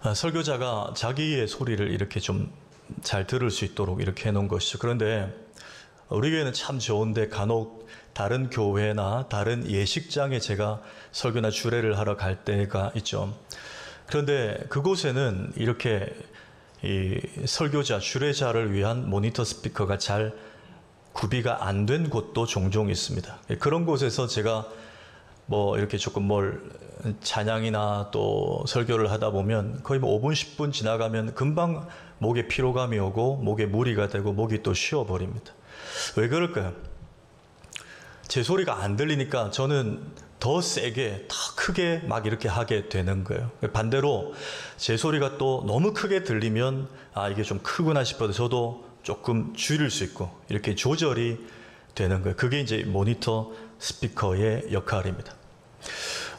설교자가 자기의 소리를 이렇게 좀 잘 들을 수 있도록 이렇게 해놓은 것이죠. 그런데 우리 교회는 참 좋은데 간혹 다른 교회나 다른 예식장에 제가 설교나 주례를 하러 갈 때가 있죠. 그런데 그곳에는 이렇게 이 설교자, 주례자를 위한 모니터 스피커가 잘 구비가 안 된 곳도 종종 있습니다. 그런 곳에서 제가 뭐 이렇게 조금 찬양이나 또 설교를 하다 보면 거의 5분, 10분 지나가면 금방 목에 피로감이 오고 목에 무리가 되고 목이 또 쉬어버립니다. 왜 그럴까요? 제 소리가 안 들리니까 저는 더 세게, 더 크게 막 이렇게 하게 되는 거예요. 반대로 제 소리가 또 너무 크게 들리면 이게 좀 크구나 싶어도 저도 조금 줄일 수 있고 이렇게 조절이 되는 거예요. 그게 이제 모니터 스피커의 역할입니다.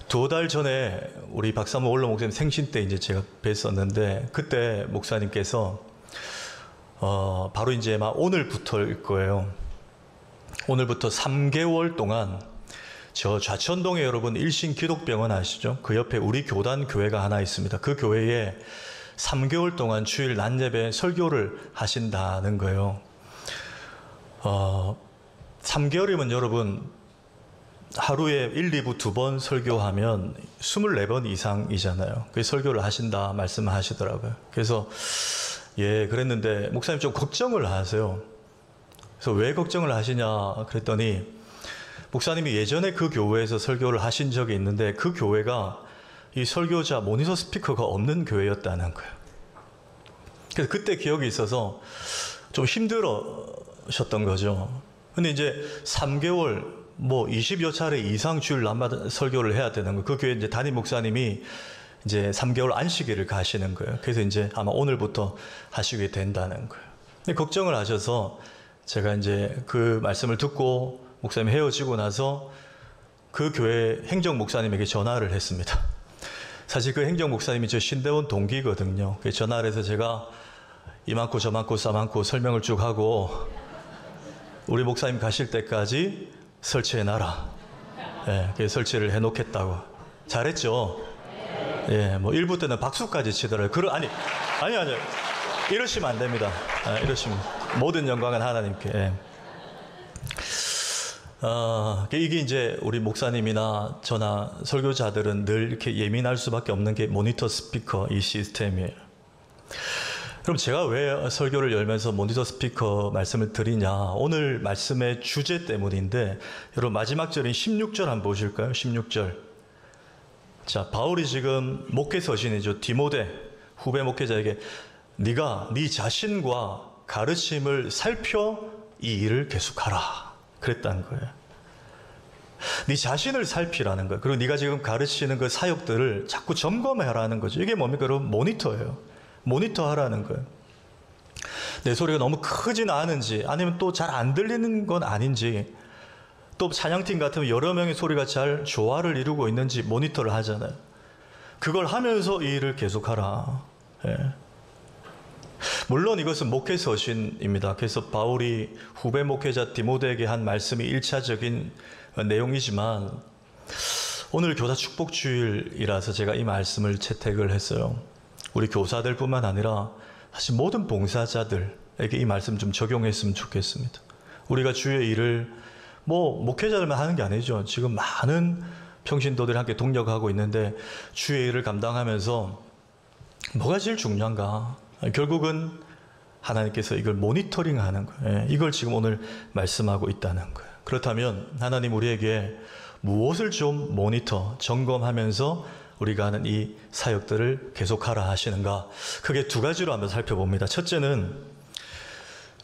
2달 전에 우리 박사모 원로 목사님 생신 때 이제 제가 뵀었는데 그때 목사님께서 바로 이제 오늘부터일 거예요. 오늘부터 3개월 동안 저 좌천동에 여러분 일신기독병원 아시죠? 그 옆에 우리 교단 교회가 하나 있습니다. 그 교회에 3개월 동안 주일 낮 예배 설교를 하신다는 거예요. 3개월이면 여러분 하루에 1, 2부 2번 설교하면 24번 이상이잖아요. 그 설교를 하신다 말씀하시더라고요. 그래서 그랬는데 목사님 좀 걱정을 하세요. 그래서 왜 걱정을 하시냐 그랬더니 목사님이 예전에 그 교회에서 설교를 하신 적이 있는데 그 교회가 이 설교자 모니터 스피커가 없는 교회였다는 거예요. 그래서 그때 기억이 있어서 좀 힘들으셨던 거죠. 근데 이제 3개월 20여 차례 이상 주일 낮마다 설교를 해야 되는 거예요. 그 교회 이제 담임 목사님이 이제 3개월 안식일을 가시는 거예요. 그래서 이제 아마 오늘부터 하시게 된다는 거예요. 근데 걱정을 하셔서 제가 이제 그 말씀을 듣고 목사님 헤어지고 나서 그 교회 행정 목사님에게 전화를 했습니다. 사실 그 행정 목사님이 저 신대원 동기거든요. 그래서 전화를 해서 제가 이만큼 저만큼 싸만큼 설명을 쭉 하고 우리 목사님 가실 때까지 설치해놔라. 그래서 설치를 해놓겠다고. 잘했죠? 일부 때는 박수까지 치더라고요. 아니. 이러시면 안 됩니다. 이러시면. 모든 영광은 하나님께. 이게 이제 우리 목사님이나 저나 설교자들은 늘 이렇게 예민할 수밖에 없는 게 모니터 스피커 이 시스템이에요. 그럼 제가 왜 설교를 열면서 모니터 스피커 말씀을 드리냐? 오늘 말씀의 주제 때문인데 여러분 마지막 절인 16절 한번 보실까요? 16절. 자, 바울이 지금 목회 서신이죠. 디모데 후배 목회자에게 네가 네 자신과 가르침을 살펴 이 일을 계속하라 그랬다는 거예요. 네 자신을 살피라는 거예요. 그리고 네가 지금 가르치는 그 사역들을 자꾸 점검하라는 거죠. 이게 뭡니까? 여러분 모니터예요. 모니터 하라는 거예요. 내 소리가 너무 크진 않은지 아니면 또 잘 안 들리는 건 아닌지 또 찬양팀 같으면 여러 명의 소리가 잘 조화를 이루고 있는지 모니터를 하잖아요. 그걸 하면서 이 일을 계속하라. 물론 이것은 목회 서신입니다. 그래서 바울이 후배 목회자 디모데에게 한 말씀이 1차적인 내용이지만 오늘 교사 축복주일이라서 제가 이 말씀을 채택을 했어요. 우리 교사들 뿐만 아니라 사실 모든 봉사자들에게 이 말씀 좀 적용했으면 좋겠습니다. 우리가 주의 일을 목회자들만 하는 게 아니죠. 지금 많은 평신도들이 함께 동력하고 있는데 주의 일을 감당하면서 뭐가 제일 중요한가? 결국은 하나님께서 이걸 모니터링 하는 거예요. 이걸 지금 오늘 말씀하고 있다는 거예요. 그렇다면 하나님 우리에게 무엇을 좀 모니터, 점검하면서 우리가 하는 이 사역들을 계속하라 하시는가? 크게 2가지로 한번 살펴봅니다. 첫째는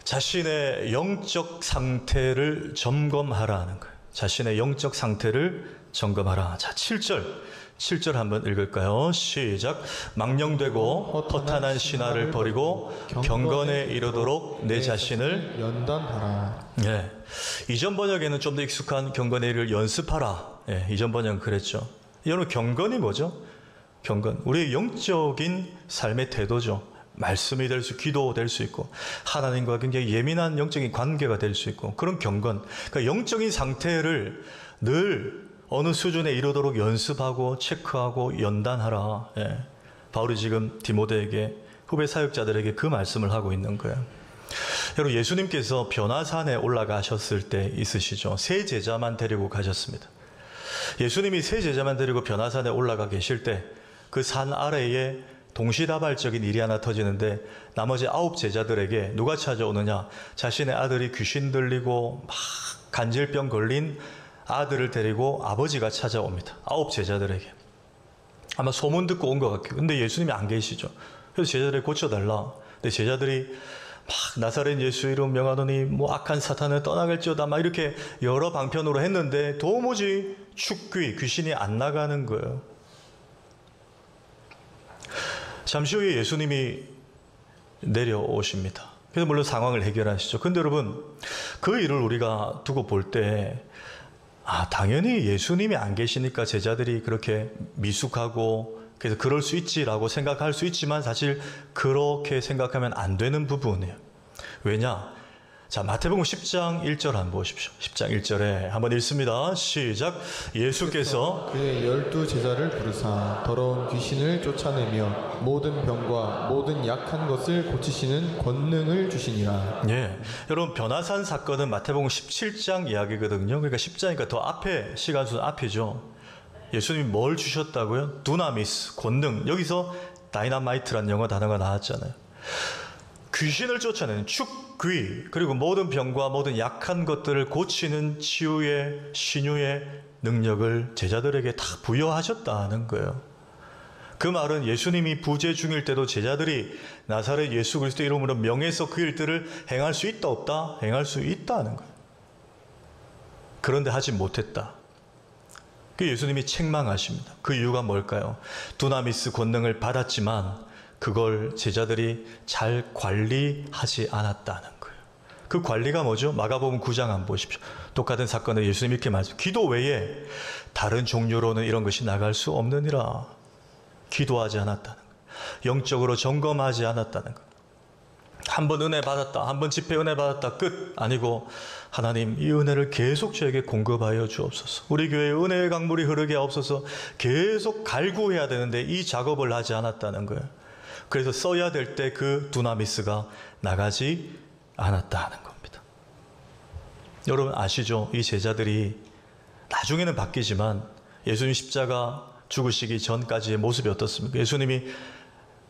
자신의 영적 상태를 점검하라 하는 거예요. 자신의 영적 상태를 점검하라. 자, 7절 한번 읽을까요? 시작. 망령되고 허탄한 신화를 버리고 경건에 이르도록 내 자신을 연단하라. 이전 번역에는 좀 더 익숙한 경건의 일을 연습하라. 이전 번역은 그랬죠. 여러분 경건이 뭐죠? 경건. 우리의 영적인 삶의 태도죠. 말씀이 될 수, 기도 될 수 있고 하나님과 굉장히 예민한 영적인 관계가 될 수 있고 그런 경건. 그러니까 영적인 상태를 늘 어느 수준에 이르도록 연습하고 체크하고 연단하라. 바울이 지금 디모데에게, 후배 사역자들에게 그 말씀을 하고 있는 거예요. 여러분, 예수님께서 변화산에 올라가셨을 때 있으시죠. 세 제자만 데리고 가셨습니다. 예수님이 세 제자만 데리고 변화산에 올라가 계실 때 그 산 아래에 동시다발적인 일이 하나 터지는데, 나머지 9 제자들에게 누가 찾아오느냐? 자신의 아들이 귀신 들리고 막 간질병 걸린 아들을 데리고 아버지가 찾아옵니다. 9 제자들에게. 아마 소문 듣고 온 것 같아요. 근데 예수님이 안 계시죠. 그래서 제자들이 고쳐달라. 근데 제자들이 막 나사렛 예수 이름 명하노니 뭐 악한 사탄을 떠나갈지어다 막 이렇게 여러 방편으로 했는데 도무지 축귀, 귀신이 안 나가는 거예요. 잠시 후에 예수님이 내려오십니다. 그래서 물론 상황을 해결하시죠. 근데 여러분, 그 일을 우리가 두고 볼 때, 당연히 예수님이 안 계시니까 제자들이 그렇게 미숙하고 그래서 그럴 수 있지라고 생각할 수 있지만, 사실 그렇게 생각하면 안 되는 부분이에요. 왜냐? 자, 마태복음 10장 1절 한번 보십시오. 10장 1절에 한번 읽습니다. 시작. 예수께서 그의 12 제자를 부르사 더러운 귀신을 쫓아내며 모든 병과 모든 약한 것을 고치시는 권능을 주시니라. 예, 여러분, 변화산 사건은 마태복음 17장 이야기거든요. 그러니까 10장이니까 더 앞에, 시간순 앞이죠. 예수님이 뭘 주셨다고요? 두나미스, 권능. 여기서 다이너마이트라는 영어 단어가 나왔잖아요. 귀신을 쫓아내는 축귀, 그리고 모든 병과 모든 약한 것들을 고치는 치유의, 신유의 능력을 제자들에게 다 부여하셨다는 거예요. 그 말은 예수님이 부재 중일 때도 제자들이 나사렛 예수 그리스도 이름으로 명해서 그 일들을 행할 수 있다 없다? 행할 수 있다는 거예요. 그런데 하지 못했다. 그 예수님이 책망하십니다. 그 이유가 뭘까요? 두나미스 권능을 받았지만 그걸 제자들이 잘 관리하지 않았다는 거예요. 그 관리가 뭐죠? 마가복음 9장 한번 보십시오. 똑같은 사건을 예수님이 이렇게 말씀. 기도 외에 다른 종류로는 이런 것이 나갈 수 없느니라. 기도하지 않았다는 거예요. 영적으로 점검하지 않았다는 거예요. 한 번 은혜 받았다, 한 번 집회 은혜 받았다, 끝. 아니고, 하나님 이 은혜를 계속 저에게 공급하여 주옵소서. 우리 교회에 은혜의 강물이 흐르게 하옵소서. 계속 갈구해야 되는데 이 작업을 하지 않았다는 거예요. 그래서 써야 될 때 그 두나미스가 나가지 않았다는 겁니다. 여러분 아시죠? 이 제자들이 나중에는 바뀌지만 예수님 십자가 죽으시기 전까지의 모습이 어떻습니까? 예수님이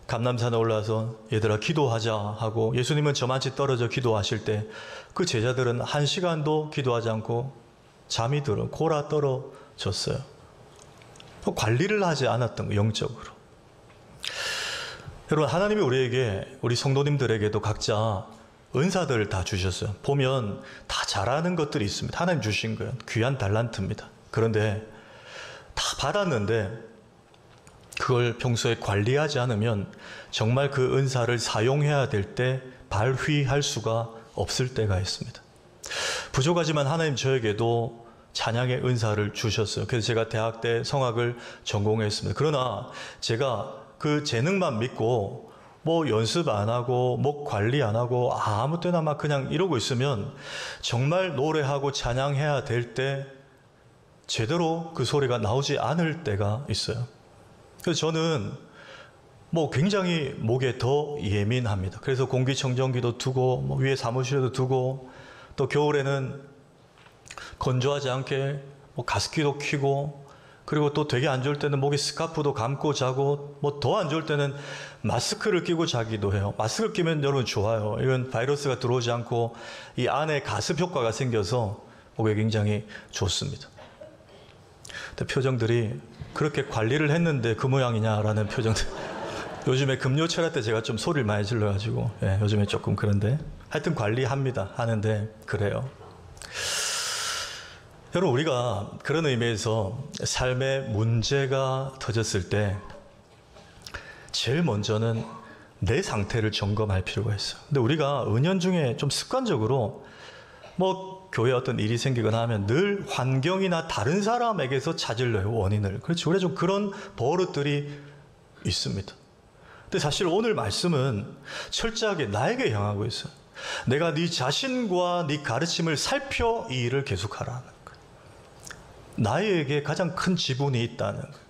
감람산에 올라서 얘들아 기도하자 하고 예수님은 저만치 떨어져 기도하실 때 그 제자들은 1시간도 기도하지 않고 잠이 들어 골아 떨어졌어요. 관리를 하지 않았던 거예요, 영적으로. 여러분, 하나님이 우리에게, 우리 성도님들에게도 각자 은사들을 다 주셨어요. 보면 다 잘하는 것들이 있습니다. 하나님 주신 거예요. 귀한 달란트입니다. 그런데 다 받았는데 그걸 평소에 관리하지 않으면 정말 그 은사를 사용해야 될 때 발휘할 수가 없을 때가 있습니다. 부족하지만 하나님 저에게도 찬양의 은사를 주셨어요. 그래서 제가 대학 때 성악을 전공했습니다. 그러나 제가 그 재능만 믿고 뭐 연습 안 하고 뭐 관리 안 하고 아무 때나 막 그냥 이러고 있으면 정말 노래하고 찬양해야 될 때 제대로 그 소리가 나오지 않을 때가 있어요. 그래서 저는 뭐 굉장히 목에 더 예민합니다. 그래서 공기청정기도 두고 뭐 위에 사무실에도 두고 또 겨울에는 건조하지 않게 뭐 가습기도 켜고 그리고 또 되게 안 좋을 때는 목에 스카프도 감고 자고 뭐 더 안 좋을 때는 마스크를 끼고 자기도 해요. 마스크를 끼면 여러분 좋아요. 이건 바이러스가 들어오지 않고 이 안에 가습 효과가 생겨서 목에 굉장히 좋습니다. 근데 표정들이 그렇게 관리를 했는데 그 모양이냐라는 표정들. 요즘에 금요철학 때 제가 좀 소리를 많이 질러가지고 요즘에 조금 그런데 하여튼 관리합니다. 하는데 그래요. 여러분 우리가 그런 의미에서 삶에 문제가 터졌을 때 제일 먼저는 내 상태를 점검할 필요가 있어요. 근데 우리가 은연중에 좀 습관적으로 뭐 교회에 어떤 일이 생기거나 하면 늘 환경이나 다른 사람에게서 찾으려요, 원인을. 그렇죠. 우리가 좀 그런 버릇들이 있습니다. 근데 사실 오늘 말씀은 철저하게 나에게 향하고 있어요. 내가 네 자신과 네 가르침을 살펴 이 일을 계속하라는 거예요. 나에게 가장 큰 지분이 있다는 거예요.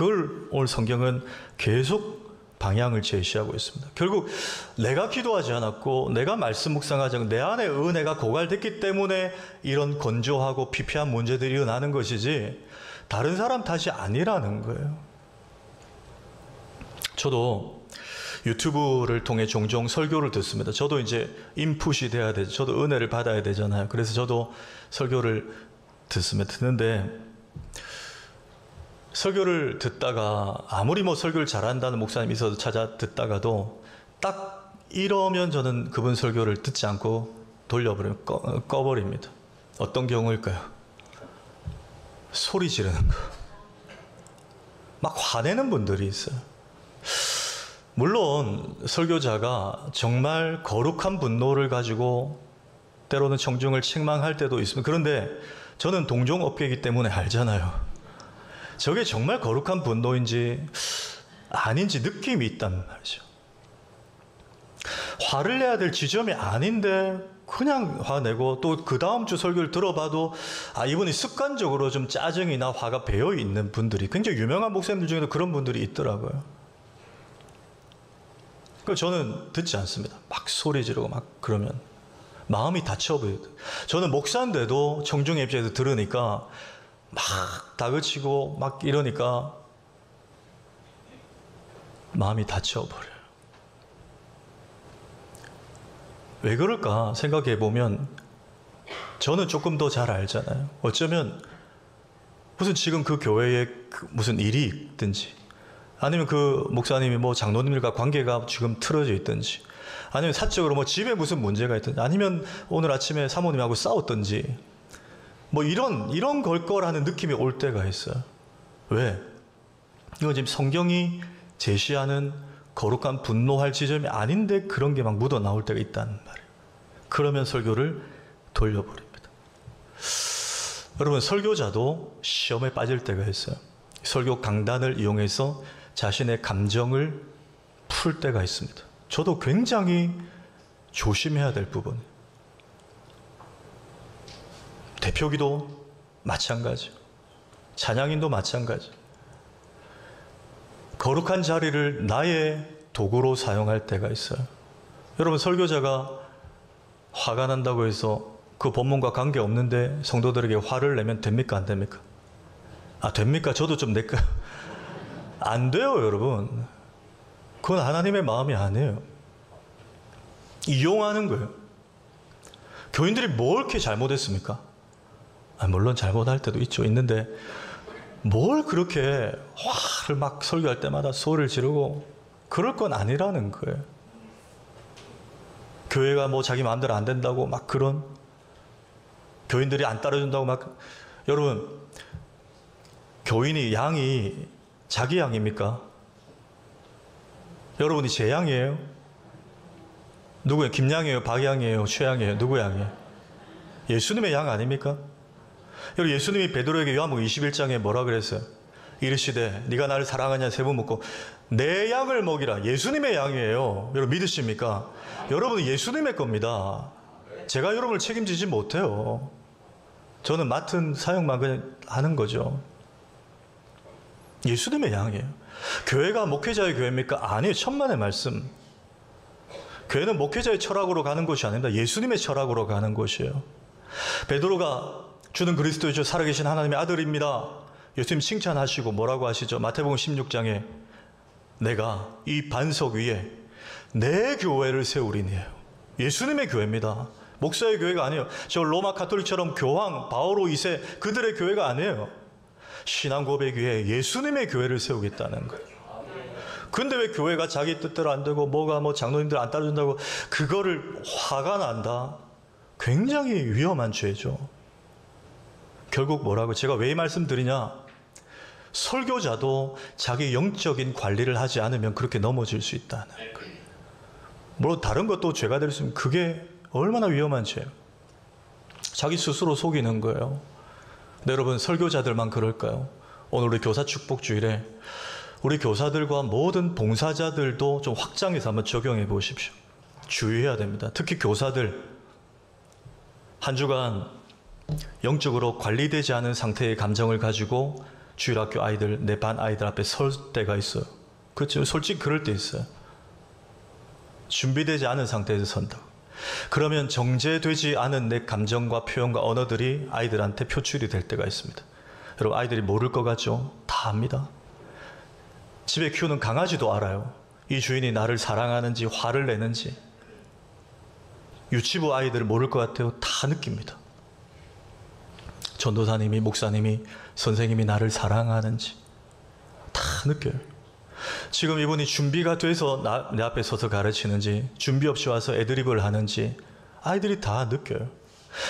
그걸 오늘 성경은 계속 방향을 제시하고 있습니다. 결국 내가 기도하지 않았고 내가 말씀 묵상하지 않고 내 안에 은혜가 고갈됐기 때문에 이런 건조하고 피폐한 문제들이 일어나는 것이지 다른 사람 탓이 아니라는 거예요. 저도 유튜브를 통해 종종 설교를 듣습니다. 저도 이제 인풋이 돼야 되죠. 저도 은혜를 받아야 되잖아요. 그래서 저도 설교를 듣는데 설교를 듣다가 아무리 뭐 설교를 잘한다는 목사님이 있어도 찾아 듣다가도 딱 이러면 저는 그분 설교를 듣지 않고 돌려버리면 꺼버립니다. 어떤 경우일까요? 소리 지르는 거. 막 화내는 분들이 있어요. 물론 설교자가 정말 거룩한 분노를 가지고 때로는 청중을 책망할 때도 있습니다. 그런데 저는 동종업계이기 때문에 알잖아요. 저게 정말 거룩한 분노인지 아닌지 느낌이 있단 말이죠. 화를 내야 될 지점이 아닌데 그냥 화내고 또 그 다음 주 설교를 들어봐도 이분이 습관적으로 좀 짜증이나 화가 배어 있는 분들이 굉장히 유명한 목사님들 중에도 그런 분들이 있더라고요. 그래서 저는 듣지 않습니다. 막 소리 지르고 막 그러면 마음이 다쳐버려요. 저는 목사인데도 청중의 입장에서 들으니까 막 다그치고 막 이러니까 마음이 다쳐버려요. 왜 그럴까 생각해 보면 저는 조금 더 잘 알잖아요. 어쩌면 무슨 지금 그 교회에 무슨 일이 있든지 아니면 그 목사님이 뭐 장로님들과 관계가 지금 틀어져 있든지 아니면 사적으로 뭐 집에 무슨 문제가 있든지 아니면 오늘 아침에 사모님하고 싸웠든지 뭐 이런 걸 거라는 느낌이 올 때가 있어요. 왜? 이건 지금 성경이 제시하는 거룩한 분노할 지점이 아닌데 그런 게 막 묻어 나올 때가 있다는 말이에요. 그러면 설교를 돌려버립니다. 여러분, 설교자도 시험에 빠질 때가 있어요. 설교 강단을 이용해서 자신의 감정을 풀 때가 있습니다. 저도 굉장히 조심해야 될 부분이에요. 대표기도 마찬가지, 찬양인도 마찬가지. 거룩한 자리를 나의 도구로 사용할 때가 있어요. 여러분, 설교자가 화가 난다고 해서 그 본문과 관계없는데 성도들에게 화를 내면 됩니까? 안 됩니까? 됩니까? 저도 좀 낼까요? 안 돼요, 여러분. 그건 하나님의 마음이 아니에요. 이용하는 거예요. 교인들이 뭘 이렇게 잘못했습니까? 물론 잘못할 때도 있는데 뭘 그렇게 화를 막 설교할 때마다 소리를 지르고 그럴 건 아니라는 거예요. 교회가 뭐 자기 마음대로 안 된다고 막 그런 교인들이 안 따라준다고 막 여러분, 교인이 양이 자기 양입니까? 여러분이 제 양이에요? 누구예요? 김양이에요? 박양이에요? 최양이에요? 누구 양이에요? 예수님의 양 아닙니까? 여러분, 예수님이 베드로에게 요한복음 21장에 뭐라 그랬어요? 이르시되 네가 나를 사랑하냐 세 번 묻고 내 양을 먹이라. 예수님의 양이에요. 여러분 믿으십니까? 여러분은 예수님의 겁니다. 제가 여러분을 책임지지 못해요. 저는 맡은 사역만 그냥 하는 거죠. 예수님의 양이에요. 교회가 목회자의 교회입니까? 아니에요. 천만의 말씀. 교회는 목회자의 철학으로 가는 것이 아닙니다. 예수님의 철학으로 가는 것이에요. 베드로가 주는 그리스도이죠, 살아계신 하나님의 아들입니다. 예수님 칭찬하시고 뭐라고 하시죠? 마태복음 16장에 내가 이 반석 위에 내 교회를 세우리니에요. 예수님의 교회입니다. 목사의 교회가 아니에요. 저 로마 가톨릭처럼 교황, 바오로 2세 그들의 교회가 아니에요. 신앙 고백 위에 예수님의 교회를 세우겠다는 거예요. 근데 왜 교회가 자기 뜻대로 안 되고 뭐가 뭐 장로님들 안 따라준다고 그거를 화가 난다? 굉장히 위험한 죄죠. 결국 뭐라고 제가 왜 이 말씀 드리냐? 설교자도 자기 영적인 관리를 하지 않으면 그렇게 넘어질 수 있다는 거예요. 물론 다른 것도 죄가 될 수 있으면 그게 얼마나 위험한 죄예요. 자기 스스로 속이는 거예요. 근데 여러분, 설교자들만 그럴까요? 오늘 우리 교사 축복주일에 우리 교사들과 모든 봉사자들도 좀 확장해서 한번 적용해 보십시오. 주의해야 됩니다. 특히 교사들 한 주간 영적으로 관리되지 않은 상태의 감정을 가지고 주일학교 아이들, 내 반 아이들 앞에 설 때가 있어요. 그렇죠. 솔직히 그럴 때 있어요. 준비되지 않은 상태에서 선다. 그러면 정제되지 않은 내 감정과 표현과 언어들이 아이들한테 표출이 될 때가 있습니다. 여러분, 아이들이 모를 것 같죠? 다 압니다. 집에 키우는 강아지도 알아요. 이 주인이 나를 사랑하는지 화를 내는지. 유치부 아이들 모를 것 같아요. 다 느낍니다. 전도사님이, 목사님이, 선생님이 나를 사랑하는지 다 느껴요. 지금 이분이 준비가 돼서 내 앞에 서서 가르치는지, 준비 없이 와서 애드립을 하는지 아이들이 다 느껴요.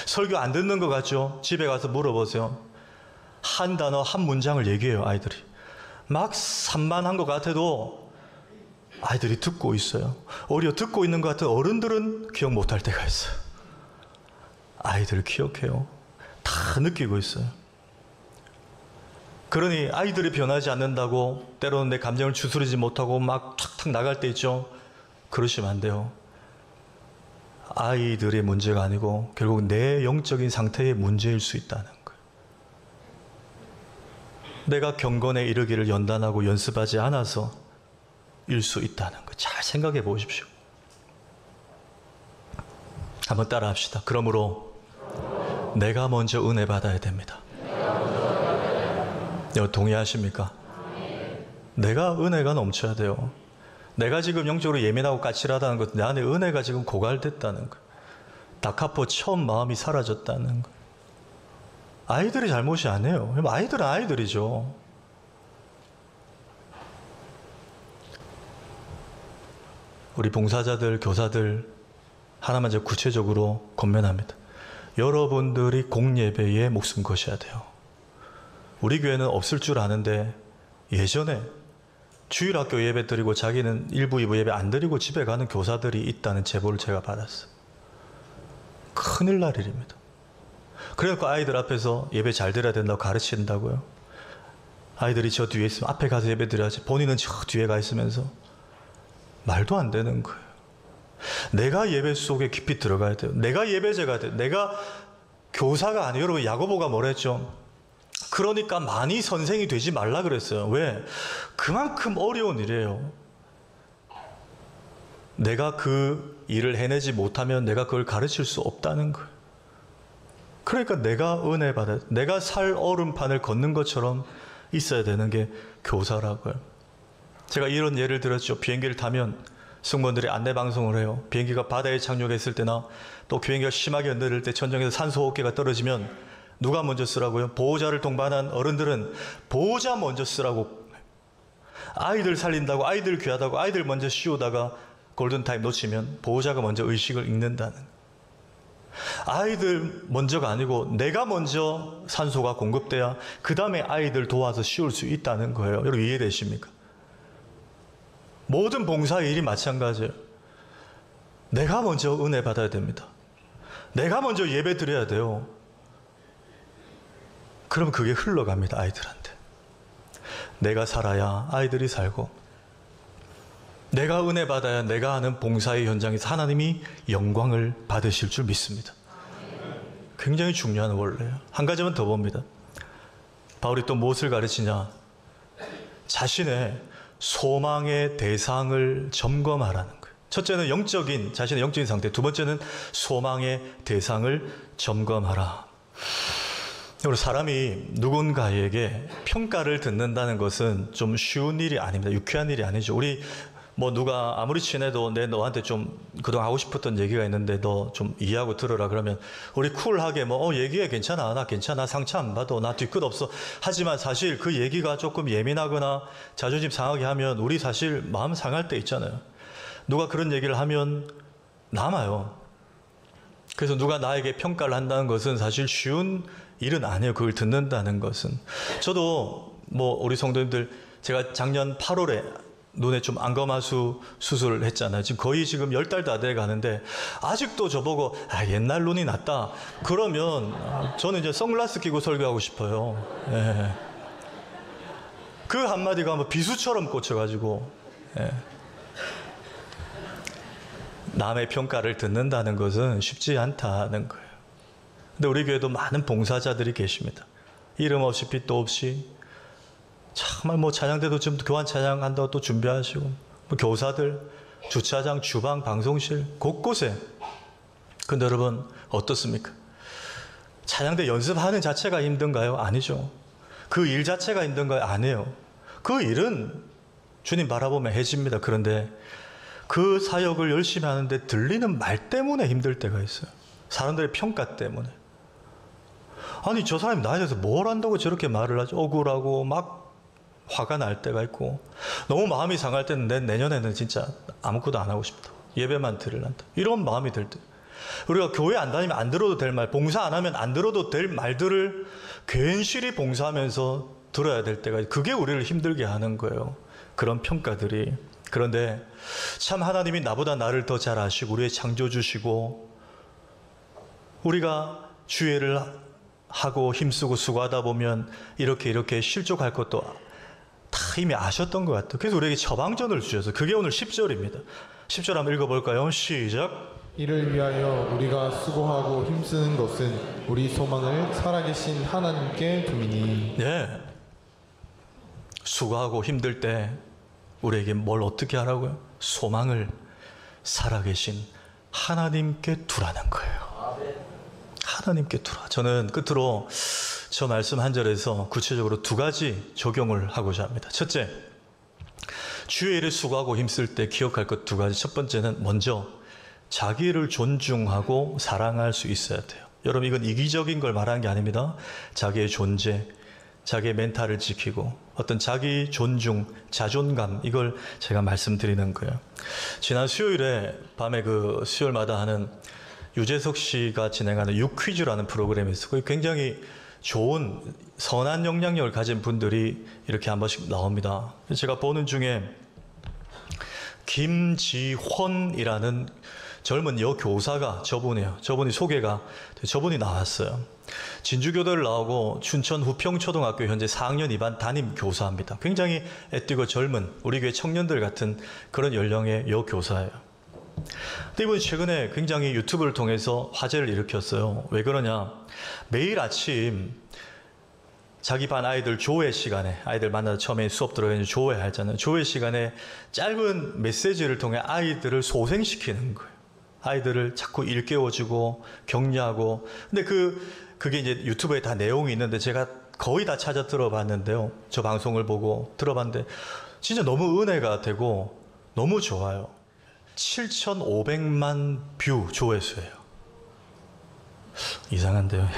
설교 안 듣는 것 같죠? 집에 가서 물어보세요. 한 단어, 한 문장을 얘기해요, 아이들이. 막 산만한 것 같아도 아이들이 듣고 있어요. 오히려 듣고 있는 것 같은 어른들은 기억 못할 때가 있어요. 아이들 기억해요. 다 느끼고 있어요. 그러니 아이들이 변하지 않는다고 때로는 내 감정을 추스르지 못하고 막 탁탁 나갈 때 있죠. 그러시면 안 돼요. 아이들의 문제가 아니고 결국 내 영적인 상태의 문제일 수 있다는 거예요. 내가 경건에 이르기를 연단하고 연습하지 않아서 일 수 있다는 거 잘 생각해 보십시오. 한번 따라 합시다. 그러므로 내가 먼저 은혜 받아야 됩니다. 여러분 동의하십니까? 내가 은혜가 넘쳐야 돼요. 내가 지금 영적으로 예민하고 까칠하다는 것, 내 안에 은혜가 지금 고갈됐다는 거, 다카포 처음 마음이 사라졌다는 거. 아이들이 잘못이 아니에요. 아이들은 아이들이죠. 우리 봉사자들, 교사들 하나만 제가 구체적으로 권면합니다. 여러분들이 공예배에 목숨 거셔야 돼요. 우리 교회는 없을 줄 아는데 예전에 주일학교 예배 드리고 자기는 1부, 2부 예배 안 드리고 집에 가는 교사들이 있다는 제보를 제가 받았어요. 큰일 날 일입니다. 그래서 아이들 앞에서 예배 잘 드려야 된다고 가르친다고요. 아이들이 저 뒤에 있으면 앞에 가서 예배 드려야지. 본인은 저 뒤에 가 있으면서 말도 안 되는 거예요. 내가 예배 속에 깊이 들어가야 돼요. 내가 예배자가 돼요. 내가 교사가 아니에요. 여러분 야고보가 뭐라 했죠? 그러니까 많이 선생이 되지 말라 그랬어요. 왜? 그만큼 어려운 일이에요. 내가 그 일을 해내지 못하면 내가 그걸 가르칠 수 없다는 거예요. 그러니까 내가 은혜 받아야 돼. 내가 살 얼음판을 걷는 것처럼 있어야 되는 게 교사라고요. 제가 이런 예를 들었죠. 비행기를 타면 승무원들이 안내 방송을 해요. 비행기가 바다에 착륙했을 때나 또 비행기가 심하게 흔들릴 때 천정에서 산소 호흡기가 떨어지면 누가 먼저 쓰라고요? 보호자를 동반한 어른들은 보호자 먼저 쓰라고. 아이들 살린다고, 아이들 귀하다고, 아이들 먼저 씌우다가 골든타임 놓치면 보호자가 먼저 의식을 잃는다는. 아이들 먼저가 아니고 내가 먼저 산소가 공급돼야 그 다음에 아이들 도와서 씌울 수 있다는 거예요. 여러분 이해되십니까? 모든 봉사의 일이 마찬가지예요. 내가 먼저 은혜 받아야 됩니다. 내가 먼저 예배 드려야 돼요. 그럼 그게 흘러갑니다, 아이들한테. 내가 살아야 아이들이 살고, 내가 은혜 받아야 내가 하는 봉사의 현장에서 하나님이 영광을 받으실 줄 믿습니다. 굉장히 중요한 원리예요. 한 가지만 더 봅니다. 바울이 또 무엇을 가르치냐? 자신의 소망의 대상을 점검하라는 거예요. 첫째는 자신의 영적인 상태. 두 번째는 소망의 대상을 점검하라. 여러분, 사람이 누군가에게 평가를 듣는다는 것은 좀 쉬운 일이 아닙니다. 유쾌한 일이 아니죠. 우리 누가 아무리 친해도 내 너한테 좀 그동안 하고 싶었던 얘기가 있는데 너 좀 이해하고 들어라 그러면 우리 쿨하게 얘기해. 괜찮아. 나 괜찮아. 상처 안 받아. 나 뒤끝 없어. 하지만 사실 그 얘기가 조금 예민하거나 자존심 상하게 하면 우리 사실 마음 상할 때 있잖아요. 누가 그런 얘기를 하면 남아요. 그래서 누가 나에게 평가를 한다는 것은 사실 쉬운 일은 아니에요. 그걸 듣는다는 것은. 저도 우리 성도님들, 제가 작년 8월에 눈에 좀 안검하수 수술을 했잖아요. 지금 거의 10달 다 돼 가는데 아직도 저보고 옛날 눈이 낫다 그러면 저는 이제 선글라스 끼고 설교하고 싶어요. 예. 그 한마디가 비수처럼 꽂혀가지고 남의 평가를 듣는다는 것은 쉽지 않다는 거예요. 근데 우리 교회도 많은 봉사자들이 계십니다. 이름 없이 빛도 없이 정말 뭐 찬양대도 좀 교환 찬양한다고 또 준비하시고, 뭐 교사들, 주차장, 주방, 방송실 곳곳에. 근데 여러분 어떻습니까? 찬양대 연습하는 자체가 힘든가요? 아니죠. 그 일 자체가 힘든가요? 아니에요. 그 일은 주님 바라보면 해집니다. 그런데 그 사역을 열심히 하는데 들리는 말 때문에 힘들 때가 있어요. 사람들의 평가 때문에. 아니 저 사람이 나에 대해서 뭘 안다고 저렇게 말을 하지? 억울하고 막 화가 날 때가 있고, 너무 마음이 상할 때는 내년에는 진짜 아무것도 안 하고 싶다. 예배만 드리란다. 이런 마음이 들 때, 우리가 교회 안 다니면 안 들어도 될 말, 봉사 안 하면 안 들어도 될 말들을 괜시리 봉사하면서 들어야 될 때가, 그게 우리를 힘들게 하는 거예요. 그런 평가들이. 그런데 참 하나님이 나보다 나를 더 잘 아시고 우리의 창조주시고, 우리가 주의를 하고 힘쓰고 수고하다 보면 이렇게 실족할 것도 다 이미 아셨던 것 같아요. 그래서 우리에게 처방전을 주셔서, 그게 오늘 10절입니다. 10절 한번 읽어볼까요? 시작. 이를 위하여 우리가 수고하고 힘쓰는 것은 우리 소망을 살아계신 하나님께 둠이니. 네. 수고하고 힘들 때 우리에게 뭘 어떻게 하라고요? 소망을 살아계신 하나님께 두라는 거예요. 하나님께 두라. 저는 끝으로 저 말씀 한 절에서 구체적으로 두 가지 적용을 하고자 합니다. 첫째, 주의 일을 수고하고 힘쓸 때 기억할 것 두 가지. 첫 번째는 먼저 자기를 존중하고 사랑할 수 있어야 돼요. 여러분, 이건 이기적인 걸 말하는 게 아닙니다. 자기의 존재, 자기의 멘탈을 지키고 어떤 자기 존중, 자존감, 이걸 제가 말씀드리는 거예요. 지난 수요일에 밤에 그 수요일마다 하는 유재석 씨가 진행하는 유퀴즈라는 프로그램이 있었고, 굉장히 좋은 선한 영향력을 가진 분들이 이렇게 한 번씩 나옵니다. 제가 보는 중에 김지헌이라는 젊은 여교사가 저분이에요. 저분이 나왔어요. 진주교대를 나오고 춘천 후평초등학교 현재 4학년 2반 담임 교사입니다. 굉장히 애띠고 젊은 우리 교회 청년들 같은 그런 연령의 여교사예요. 근데 이분이 최근에 굉장히 유튜브를 통해서 화제를 일으켰어요. 왜 그러냐? 매일 아침 자기 반 아이들 조회 시간에, 아이들 만나서 처음에 수업 들어가는 조회 하잖아요. 조회 시간에 짧은 메시지를 통해 아이들을 소생시키는 거예요. 아이들을 자꾸 일깨워주고 격려하고. 근데 그게 이제 유튜브에 다 내용이 있는데 제가 거의 다 찾아 들어봤는데요. 저 방송을 보고 들어봤는데 진짜 너무 은혜가 되고 너무 좋아요. 7,500만 뷰 조회수예요. 이상한데요.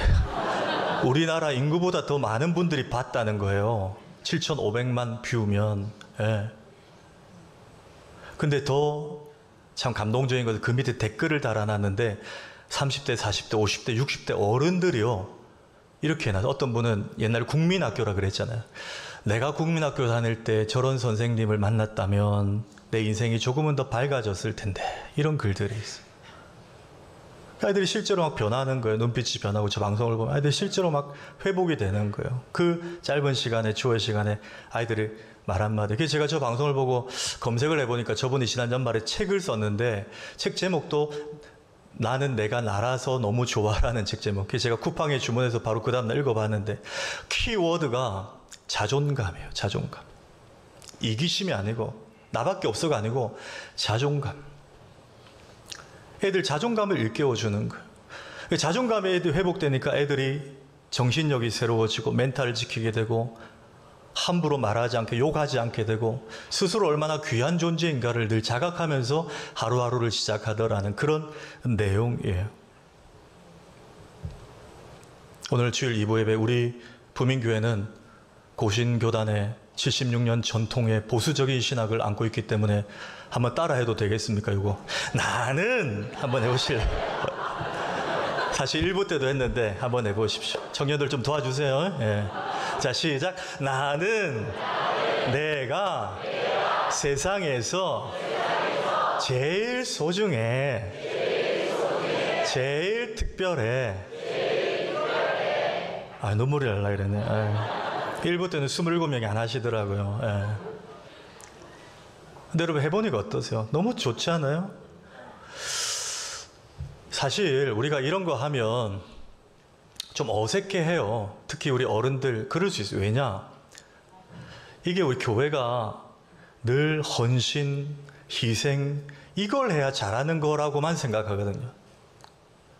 우리나라 인구보다 더 많은 분들이 봤다는 거예요. 7,500만 뷰면. 예. 근데 더 참 감동적인 것은 그 밑에 댓글을 달아놨는데 30대, 40대, 50대, 60대 어른들이요. 이렇게 해놨어요. 어떤 분은 옛날에 국민학교라 그랬잖아요. 내가 국민학교 다닐 때 저런 선생님을 만났다면 내 인생이 조금은 더 밝아졌을 텐데. 이런 글들이 있어요. 아이들이 실제로 막 변하는 거예요. 눈빛이 변하고 저 방송을 보면 아이들이 실제로 막 회복이 되는 거예요. 그 짧은 시간에, 조회 시간에 아이들이 말 한마디. 그래서 제가 저 방송을 보고 검색을 해보니까 저분이 지난 연말에 책을 썼는데 책 제목도 나는 내가 나라서 너무 좋아라는 책 제목. 그래서 제가 쿠팡에 주문해서 바로 그 다음날 읽어봤는데 키워드가 자존감이에요. 자존감. 이기심이 아니고 나밖에 없어가 아니고 자존감. 애들 자존감을 일깨워주는 거예요. 자존감이 애들이 회복되니까 애들이 정신력이 새로워지고 멘탈을 지키게 되고 함부로 말하지 않게, 욕하지 않게 되고 스스로 얼마나 귀한 존재인가를 늘 자각하면서 하루하루를 시작하더라는 그런 내용이에요. 오늘 주일 2부 예배, 우리 부민교회는 고신교단의 76년 전통의 보수적인 신학을 안고 있기 때문에 한번 따라해도 되겠습니까? 이거 나는 한번 해보실래요? 사실 1부 때도 했는데 한번 해보십시오. 청년들 좀 도와주세요. 예. 자, 시작. 나는 내가 세상에서 제일 소중해, 제일 특별해. 아, 눈물이 날라 그러네. 1부 때는 27명이 안 하시더라고요. 예. 근데 여러분 해보니까 어떠세요? 너무 좋지 않아요? 사실 우리가 이런 거 하면 좀 어색해해요. 특히 우리 어른들 그럴 수 있어요. 왜냐? 이게 우리 교회가 늘 헌신, 희생 이걸 해야 잘하는 거라고만 생각하거든요.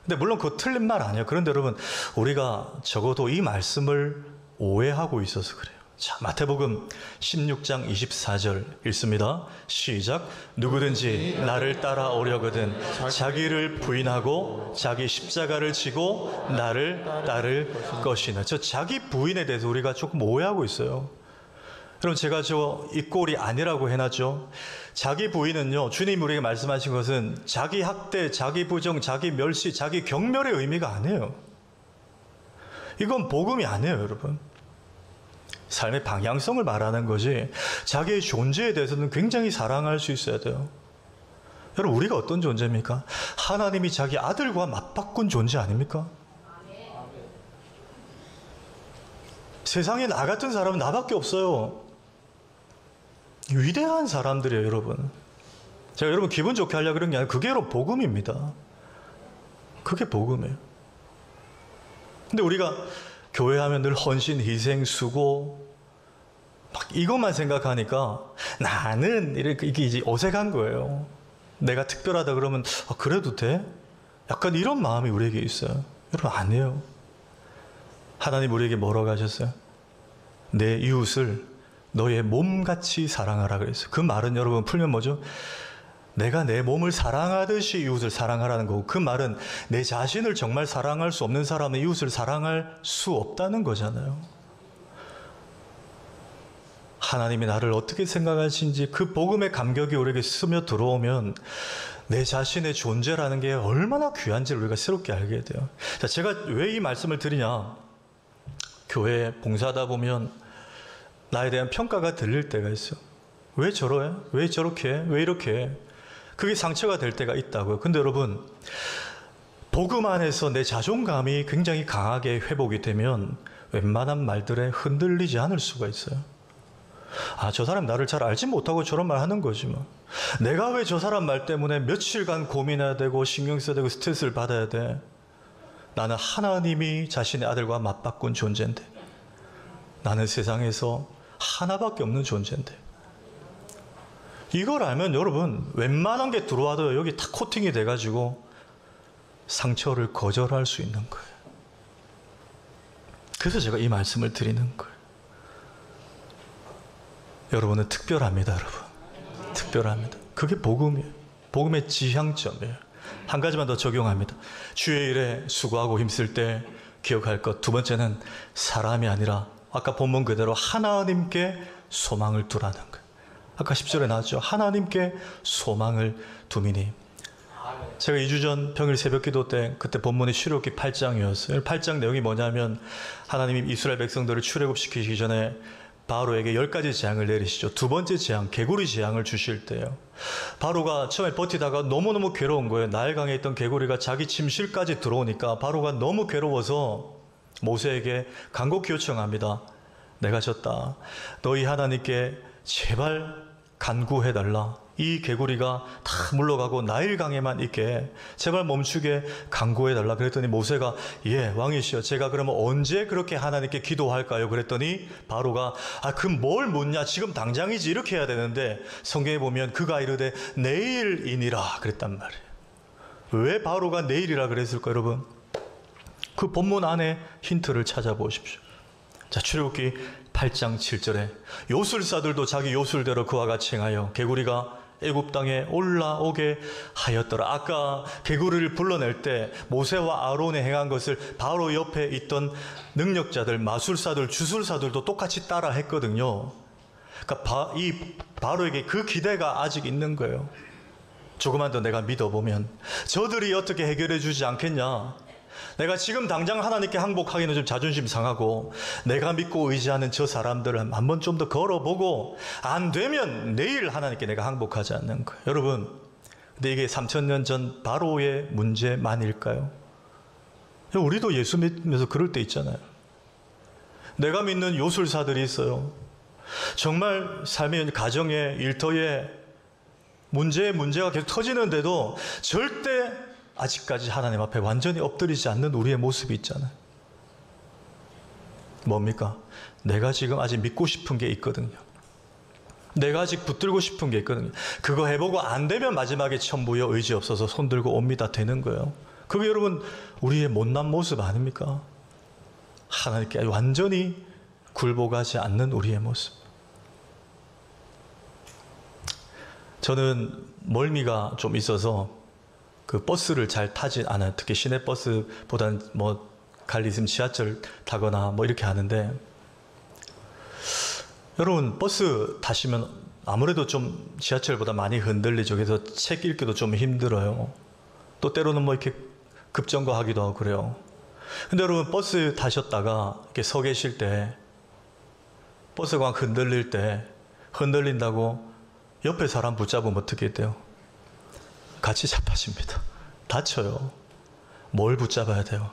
근데 물론 그거 틀린 말 아니에요. 그런데 여러분, 우리가 적어도 이 말씀을 오해하고 있어서 그래요. 자, 마태복음 16장 24절 읽습니다. 시작. 누구든지 나를 따라오려거든 자기를 부인하고 자기 십자가를 지고 나를 따를 것이나. 저 자기 부인에 대해서 우리가 조금 오해하고 있어요. 여러분, 제가 저 이 꼴이 아니라고 해놨죠. 자기 부인은요, 주님 우리에게 말씀하신 것은 자기 학대, 자기 부정, 자기 멸시, 자기 경멸의 의미가 아니에요. 이건 복음이 아니에요, 여러분. 삶의 방향성을 말하는 거지, 자기의 존재에 대해서는 굉장히 사랑할 수 있어야 돼요. 여러분, 우리가 어떤 존재입니까? 하나님이 자기 아들과 맞바꾼 존재 아닙니까? 세상에 나 같은 사람은 나밖에 없어요. 위대한 사람들이에요, 여러분. 제가 여러분 기분 좋게 하려고 그런 게 아니라 그게 바로 복음입니다. 그게 복음이에요. 근데 우리가 교회 하면 늘 헌신, 희생, 수고 막 이것만 생각하니까 나는 이게 이제 어색한 거예요. 내가 특별하다 그러면 그래도 돼? 약간 이런 마음이 우리에게 있어요. 여러분, 아니에요. 하나님 우리에게 뭐라고 하셨어요? 내 이웃을 너의 몸같이 사랑하라 그랬어요. 그 말은 여러분 풀면 뭐죠? 내가 내 몸을 사랑하듯이 이웃을 사랑하라는 거고, 그 말은 내 자신을 정말 사랑할 수 없는 사람은 이웃을 사랑할 수 없다는 거잖아요. 하나님이 나를 어떻게 생각하시는지 그 복음의 감격이 우리에게 스며 들어오면 내 자신의 존재라는 게 얼마나 귀한지를 우리가 새롭게 알게 돼요. 자, 제가 왜 이 말씀을 드리냐? 교회 봉사하다 보면 나에 대한 평가가 들릴 때가 있어. 왜 저러해? 왜 저렇게 해? 왜 이렇게 해? 그게 상처가 될 때가 있다고요. 근데 여러분, 복음 안에서 내 자존감이 굉장히 강하게 회복이 되면 웬만한 말들에 흔들리지 않을 수가 있어요. 저 사람 나를 잘 알지 못하고 저런 말 하는 거지 뭐. 내가 왜 저 사람 말 때문에 며칠간 고민해야 되고 신경 써야 되고 스트레스를 받아야 돼? 나는 하나님이 자신의 아들과 맞바꾼 존재인데, 나는 세상에서 하나밖에 없는 존재인데, 이걸 알면 여러분 웬만한 게 들어와도 여기 다 코팅이 돼가지고 상처를 거절할 수 있는 거예요. 그래서 제가 이 말씀을 드리는 거예요. 여러분은 특별합니다. 여러분, 특별합니다. 그게 복음이에요. 복음의 지향점이에요. 한 가지만 더 적용합니다. 주의 일에 수고하고 힘쓸 때 기억할 것, 두 번째는 사람이 아니라 아까 본문 그대로 하나님께 소망을 두라는 거예요. 아까 10절에 나왔죠. 하나님께 소망을 두미니. 제가 2주 전 평일 새벽기도 때 그때 본문이 출애굽기 8장이었어요. 8장 내용이 뭐냐면 하나님이 이스라엘 백성들을 출애굽시키기 전에 바로에게 10가지 재앙을 내리시죠. 두 번째 재앙, 개구리 재앙을 주실 때요. 바로가 처음에 버티다가 너무너무 괴로운 거예요. 나일강에 있던 개구리가 자기 침실까지 들어오니까 바로가 너무 괴로워서 모세에게 간곡히 요청합니다. 내가 졌다. 너희 하나님께 제발 간구해달라. 이 개구리가 다 물러가고 나일강에만 있게 제발 멈추게 간구해달라. 그랬더니 모세가 예, 왕이시여, 제가 그러면 언제 그렇게 하나님께 기도할까요? 그랬더니 바로가 그럼 뭘 묻냐, 지금 당장이지, 이렇게 해야 되는데 성경에 보면 그가 이르되 내일이니라 그랬단 말이에요. 왜 바로가 내일이라 그랬을까? 여러분, 그 본문 안에 힌트를 찾아보십시오. 자, 출애굽기 8장 7절에 요술사들도 자기 요술대로 그와 같이 행하여 개구리가 애굽 땅에 올라오게 하였더라. 아까 개구리를 불러낼 때 모세와 아론이 행한 것을 바로 옆에 있던 능력자들, 마술사들, 주술사들도 똑같이 따라 했거든요. 그러니까 이 바로에게 그 기대가 아직 있는 거예요. 조금만 더 내가 믿어보면 저들이 어떻게 해결해 주지 않겠냐. 내가 지금 당장 하나님께 항복하기는 좀 자존심 상하고 내가 믿고 의지하는 저 사람들을 한번 좀 더 걸어보고 안 되면 내일 하나님께 내가 항복하지 않는 거예요. 여러분, 근데 이게 3000년 전 바로의 문제만일까요? 우리도 예수 믿으면서 그럴 때 있잖아요. 내가 믿는 요술사들이 있어요. 정말 삶의 가정에, 일터에 문제가 계속 터지는데도 절대 아직까지 하나님 앞에 완전히 엎드리지 않는 우리의 모습이 있잖아요. 뭡니까? 내가 지금 아직 믿고 싶은 게 있거든요. 내가 아직 붙들고 싶은 게 있거든요. 그거 해보고 안 되면 마지막에 천부여 의지 없어서 손 들고 옵니다 되는 거예요. 그게 여러분 우리의 못난 모습 아닙니까? 하나님께 완전히 굴복하지 않는 우리의 모습. 저는 멀미가 좀 있어서 그 버스를 잘 타지 않아요. 특히 시내버스보다는 뭐 갈 일 있으면 지하철 타거나 뭐 이렇게 하는데, 여러분 버스 타시면 아무래도 좀 지하철보다 많이 흔들리죠. 그래서 책 읽기도 좀 힘들어요. 또 때로는 뭐 이렇게 급정거하기도 하고 그래요. 근데 여러분 버스 타셨다가 이렇게 서 계실 때 버스가 막 흔들릴 때 흔들린다고 옆에 사람 붙잡으면 어떻게 돼요? 같이 자빠집니다. 다쳐요. 뭘 붙잡아야 돼요?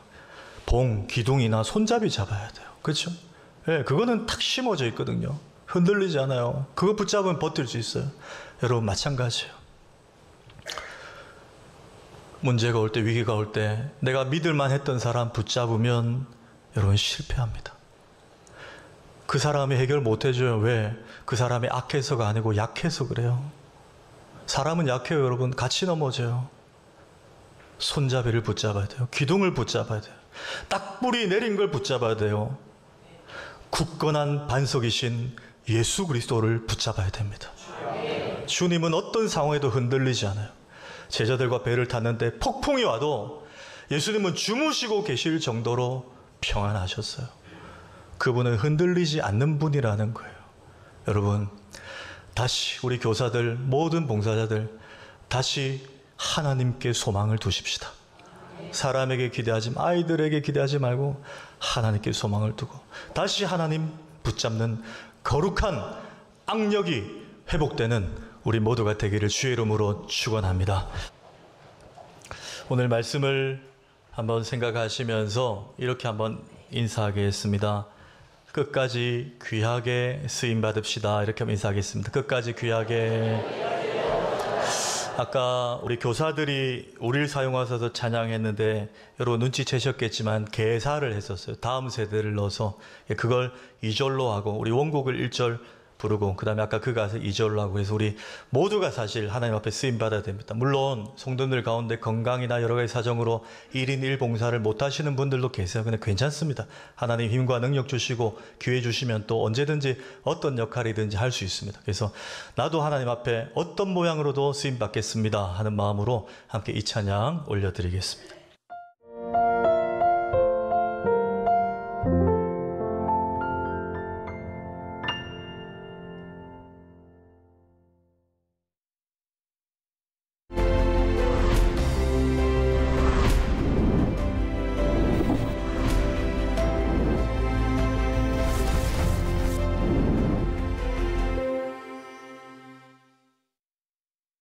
봉, 기둥이나 손잡이 잡아야 돼요. 그렇죠? 예, 그거는 탁 심어져 있거든요. 흔들리지 않아요. 그거 붙잡으면 버틸 수 있어요. 여러분 마찬가지예요. 문제가 올 때, 위기가 올 때 내가 믿을만 했던 사람 붙잡으면 여러분 실패합니다. 그 사람이 해결 못 해줘요. 왜? 그 사람이 악해서가 아니고 약해서 그래요. 사람은 약해요. 여러분 같이 넘어져요. 손잡이를 붙잡아야 돼요. 기둥을 붙잡아야 돼요. 딱 뿌리 내린 걸 붙잡아야 돼요. 굳건한 반석이신 예수 그리스도를 붙잡아야 됩니다. 주님은 어떤 상황에도 흔들리지 않아요. 제자들과 배를 탔는데 폭풍이 와도 예수님은 주무시고 계실 정도로 평안하셨어요. 그분은 흔들리지 않는 분이라는 거예요. 여러분 다시 우리 교사들, 모든 봉사자들 다시 하나님께 소망을 두십시다. 사람에게 기대하지, 아이들에게 기대하지 말고 하나님께 소망을 두고 다시 하나님 붙잡는 거룩한 악력이 회복되는 우리 모두가 되기를 주의 이름으로 축원합니다. 오늘 말씀을 한번 생각하시면서 이렇게 한번 인사하겠습니다. 끝까지 귀하게 쓰임 받읍시다. 이렇게 한번 인사하겠습니다. 끝까지 귀하게. 아까 우리 교사들이 우리를 사용하셔서 찬양했는데 여러분 눈치채셨겠지만 개사를 했었어요. 다음 세대를 넣어서 그걸 2절로 하고 우리 원곡을 1절 부르고 그 다음에 아까 그 가사 2절로 하고 해서 우리 모두가 사실 하나님 앞에 쓰임받아야 됩니다. 물론 성도들 가운데 건강이나 여러 가지 사정으로 1인 1봉사를 못 하시는 분들도 계세요. 근데 괜찮습니다. 하나님 힘과 능력 주시고 기회 주시면 또 언제든지 어떤 역할이든지 할 수 있습니다. 그래서 나도 하나님 앞에 어떤 모양으로도 쓰임받겠습니다 하는 마음으로 함께 이 찬양 올려드리겠습니다.